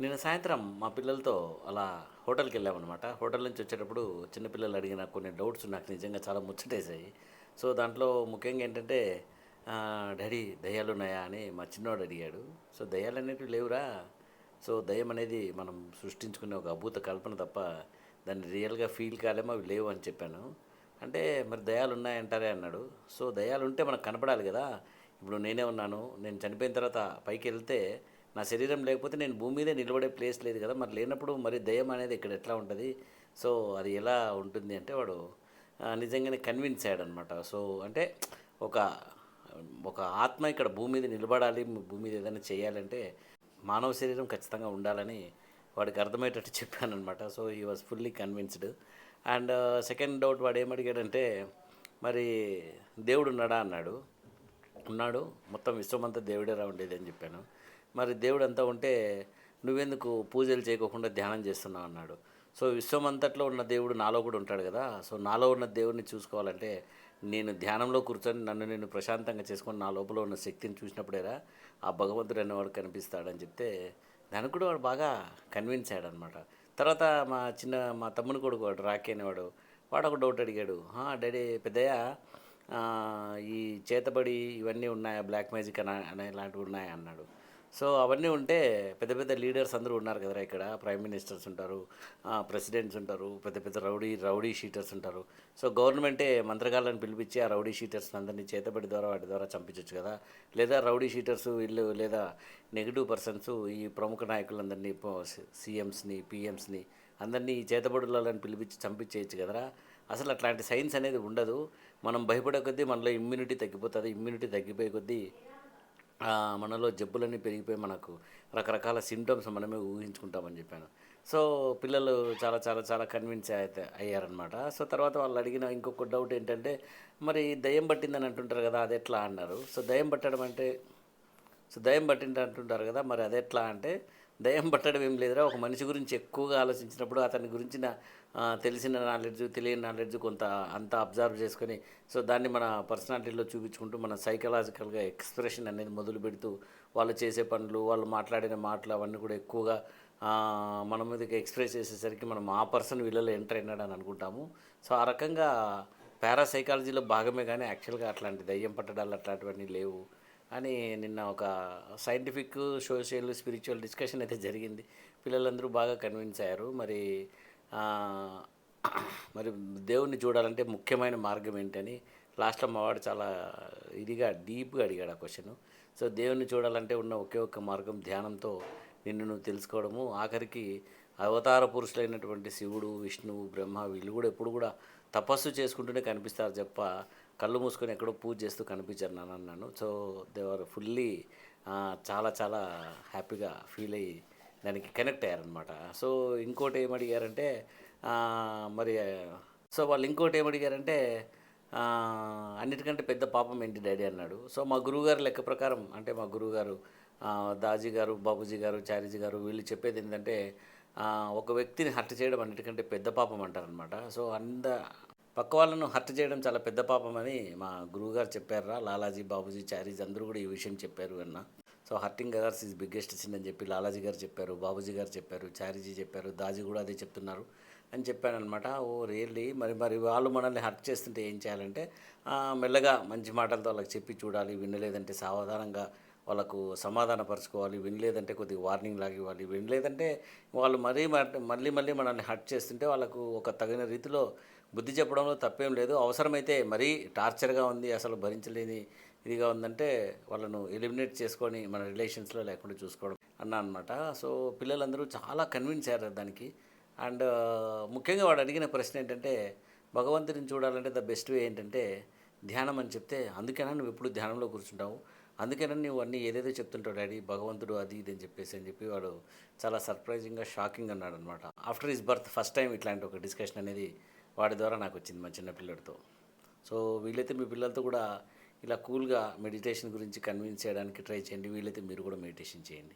నిన్న సాయంత్రం మా పిల్లలతో అలా హోటల్కి వెళ్ళామన్నమాట. హోటల్ నుంచి వచ్చేటప్పుడు చిన్నపిల్లలు అడిగిన కొన్ని డౌట్స్ నాకు నిజంగా చాలా ముచ్చటేసాయి. సో, దాంట్లో ముఖ్యంగా ఏంటంటే డాడీ దెయ్యాలున్నాయా అని మా చిన్నోడు అడిగాడు. సో, దెయ్యాలనేటివి లేవురా. సో, దెయ్యం అనేది మనం సృష్టించుకునే ఒక అభూత కల్పన తప్ప దాన్ని రియల్‌గా ఫీల్ కాలేము, అవి లేవు అని చెప్పాను. అంటే మరి దెయ్యాలున్నాయంటారే అన్నాడు. సో, దెయ్యాలుంటే మనకు కనపడాలి గదా! ఇప్పుడు నేనే ఉన్నాను. నేను చనిపోయిన తర్వాత పైకెళ్తే నా శరీరం లేకపోతే నేను భూమి మీదే నిలబడే ప్లేస్ లేదు కదా! మరి లేనప్పుడు మరి దెయ్యం అనేది ఇక్కడ ఎట్లా ఉంటది? సో, అది ఎలా ఉంటుంది అంటే వాడు నిజంగానే కన్విన్స్ అయ్యాడనమాట. సో, అంటే ఒక ఒక ఆత్మ ఇక్కడ భూమి మీద నిలబడాలి, భూమి మీద ఏదైనా చేయాలంటే మానవ శరీరం ఖచ్చితంగా ఉండాలని వాడికి అర్థమయ్యేటట్టు చెప్పాననమాట. So, he was fully convinced. And second doubt వాడు ఏమడిగాడంటే, మరి దేవుడున్నాడా అన్నాడు. ఉన్నాడు. మొత్తం విశ్వమంతా దేవుడేరా ఉండేదని చెప్పాను. మరి దేవుడంతా ఉంటే నువ్వెందుకు పూజలు చేయకోకుండా ధ్యానం చేస్తున్నావు అన్నాడు. సో, విశ్వమంతట్లో ఉన్న దేవుడు నాలో కూడా ఉంటాడు కదా! సో, నాలో ఉన్న దేవుడిని చూసుకోవాలంటే నేను ధ్యానంలో కూర్చొని నన్ను నేను ప్రశాంతంగా చేసుకొని నా లోపల ఉన్న శక్తిని చూసినప్పుడేరా ఆ భగవంతుడు అనేవాడు కనిపిస్తాడని చెప్తే దానికి కూడా వాడు బాగా కన్విన్స్ అయ్యాడనమాట. తర్వాత మా తమ్ముని కొడుకు వాడు రాఖీ అనేవాడు. వాడు ఒక డౌట్ అడిగాడు. డాడీ పెద్దయ్య ఈ చేతబడి ఇవన్నీ ఉన్నాయా? బ్లాక్ మ్యాజిక్ అనే ఇలాంటివి ఉన్నాయా అన్నాడు. సో, అవన్నీ ఉంటే పెద్ద పెద్ద లీడర్స్ అందరూ ఉన్నారు కదరా ఇక్కడ. ప్రైమ్ మినిస్టర్స్ ఉంటారు, ప్రెసిడెంట్స్ ఉంటారు, పెద్ద పెద్ద రౌడీ షీటర్స్ ఉంటారు. సో, గవర్నమెంటే మంత్రగాళ్ళని పిలిపించి ఆ రౌడీ షీటర్స్ని అందరినీ చేతబడి ద్వారా వాటి ద్వారా చంపించవచ్చు కదా! లేదా రౌడీ షీటర్స్ వీళ్ళు లేదా నెగిటివ్ పర్సన్స్ ఈ ప్రముఖ నాయకులందరినీ సీఎంస్ని, పీఎంస్ని అందరినీ ఈ చేతబడులని పిలిపించి చంపించేయచ్చు కదరా! అసలు అట్లాంటి సైన్స్ అనేది ఉండదు. మనం భయపడే కొద్దీ మనలో ఇమ్యూనిటీ తగ్గిపోతుంది. ఇమ్యూనిటీ తగ్గిపోయే కొద్దీ మనలో జబ్బులన్నీ పెరిగిపోయి మనకు రకరకాల సింప్టమ్స్ మనమే ఊహించుకుంటామని చెప్పాను. సో, పిల్లలు చాలా చాలా చాలా కన్విన్స్ అయ్యారనమాట. సో, తర్వాత వాళ్ళు అడిగిన ఇంకొక డౌట్ ఏంటంటే, మరి దెయ్యం పట్టిందని అంటుంటారు కదా! అది ఎట్లా అన్నారు. సో, దెయ్యం పట్టింది అంటుంటారు కదా! మరి అదెట్లా అంటే, దెయ్యం పట్టడం ఏం లేదురా. ఒక మనిషి గురించి ఎక్కువగా ఆలోచించినప్పుడు అతని గురించిన తెలిసిన నాలెడ్జ్, తెలియని నాలెడ్జ్ కొంత అంతా అబ్జర్వ్ చేసుకొని, సో, దాన్ని మన పర్సనాలిటీలో చూపించుకుంటూ మన సైకలాజికల్‌గా ఎక్స్‌ప్రెషన్ అనేది మొదలుపెడుతూ, వాళ్ళు చేసే పనులు, వాళ్ళు మాట్లాడిన మాటలు అవన్నీ కూడా ఎక్కువగా మన మీదకి ఎక్స్‌ప్రెస్ చేసేసరికి మనం ఆ పర్సన్ వీళ్ళలో ఎంటర్ అయినాడని అనుకుంటాము. సో, ఆ రకంగా పారాసైకాలజీలో భాగమే గానీ యాక్చువల్‌గా అట్లాంటి దెయ్యం పట్టడాలు అట్లాంటివన్నీ లేవు అని నిన్న ఒక సైంటిఫిక్, సోషల్, స్పిరిచువల్ డిస్కషన్ అయితే జరిగింది. పిల్లలందరూ బాగా కన్విన్స్ అయ్యారు. ఆహ్, మరి దేవుడిని చూడాలంటే ముఖ్యమైన మార్గం ఏంటని లాస్ట్‌లో మా వాడు చాలా ఇదిగా డీప్‌గా అడిగాడు ఆ క్వెషను. సో, దేవుడిని చూడాలంటే ఉన్న ఒకే ఒక్క మార్గం ధ్యానంతో నిన్ను నువ్వు తెలుసుకోవడము. ఆఖరికి అవతార పురుషులైనటువంటి శివుడు, విష్ణువు, బ్రహ్మ వీళ్ళు కూడా ఎప్పుడు కూడా తపస్సు చేసుకుంటూనే కనిపిస్తారు తప్ప కళ్ళు మూసుకొని ఎక్కడో పూజ చేస్తూ కనిపించారు నాన్న అన్నాను. సో, దే ఆర్ ఫుల్లీ చాలా చాలా హ్యాపీగా ఫీల్ అయ్యి దానికి కనెక్ట్ అయ్యారనమాట. సో, ఇంకోటి ఏమడిగారంటే మరి సో, వాళ్ళు ఇంకోటి ఏమడిగారంటే అన్నిటికంటే పెద్ద పాపం ఏంటి డాడీ అన్నాడు. సో, మా గురువుగారు లెక్క ప్రకారం అంటే మా గురువుగారు దాజీ గారు, బాబూజీ గారు, చారీజీ గారు వీళ్ళు చెప్పేది ఏంటంటే ఒక వ్యక్తిని హత్య చేయడం అన్నిటికంటే పెద్ద పాపం అంటారనమాట. సో, పక్క వాళ్ళను హర్ట్ చేయడం చాలా పెద్ద పాపమని మా గురువుగారు చెప్పారురా. లాలాజీ, బాబూజీ, చారీజీ అందరూ కూడా ఈ విషయం చెప్పారు అన్న. So, hurting others is biggest sin అని చెప్పి లాలాజీ గారు చెప్పారు, బాబూజీ గారు చెప్పారు, చారీజీ చెప్పారు, దాజీ కూడా అదే చెప్తున్నారు అని చెప్పాననమాట. ఓ రియల్లీ మరి మరి వాళ్ళు మనల్ని హర్ట్ చేస్తుంటే ఏం చేయాలంటే మెల్లగా మంచి మాటలతో వాళ్ళకి చెప్పి చూడాలి. వినలేదంటే సావధానంగా వాళ్ళకు సమాధానపరుచుకోవాలి. వినలేదంటే కొద్దిగా వార్నింగ్ లాగా ఇవ్వాలి. వినలేదంటే వాళ్ళు మళ్ళీ మళ్ళీ మనల్ని హర్ట్ చేస్తుంటే వాళ్ళకు ఒక తగిన రీతిలో బుద్ధి చెప్పడంలో తప్పేం లేదు. అవసరమైతే మరీ టార్చర్‌గా ఉంది, అసలు భరించలేని ఇదిగా ఉందంటే వాళ్ళను ఎలిమినేట్ చేసుకొని మన రిలేషన్స్‌లో లేకుండా చూసుకోవడం అన్నా అనమాట. సో, పిల్లలందరూ చాలా కన్విన్స్ అయ్యారు దానికి. అండ్ ముఖ్యంగా వాడు అడిగిన ప్రశ్న ఏంటంటే, భగవంతుడిని చూడాలంటే ద బెస్ట్ వే ఏంటంటే ధ్యానం అని చెప్తే, అందుకేనా నువ్వెప్పుడు ధ్యానంలో కూర్చుంటావు? అందుకేనా నువ్వు అన్నీ ఏదేదో చెప్తుంటావు డాడీ భగవంతుడు అది ఇది అని చెప్పి వాడు చాలా సర్ప్రైజింగ్‌గా, షాకింగ్ అన్నాడనమాట. After his birth first time ఇట్లాంటి ఒక డిస్కషన్ అనేది వాడి ద్వారా నాకొచ్చింది మా చిన్న పిల్లోడితో. సో, వీలైతే మీ పిల్లలతో కూడా ఇలా కూల్‌గా మెడిటేషన్ గురించి కన్విన్స్ చేయడానికి ట్రై చేయండి. వీలైతే మీరు కూడా మెడిటేషన్ చేయండి.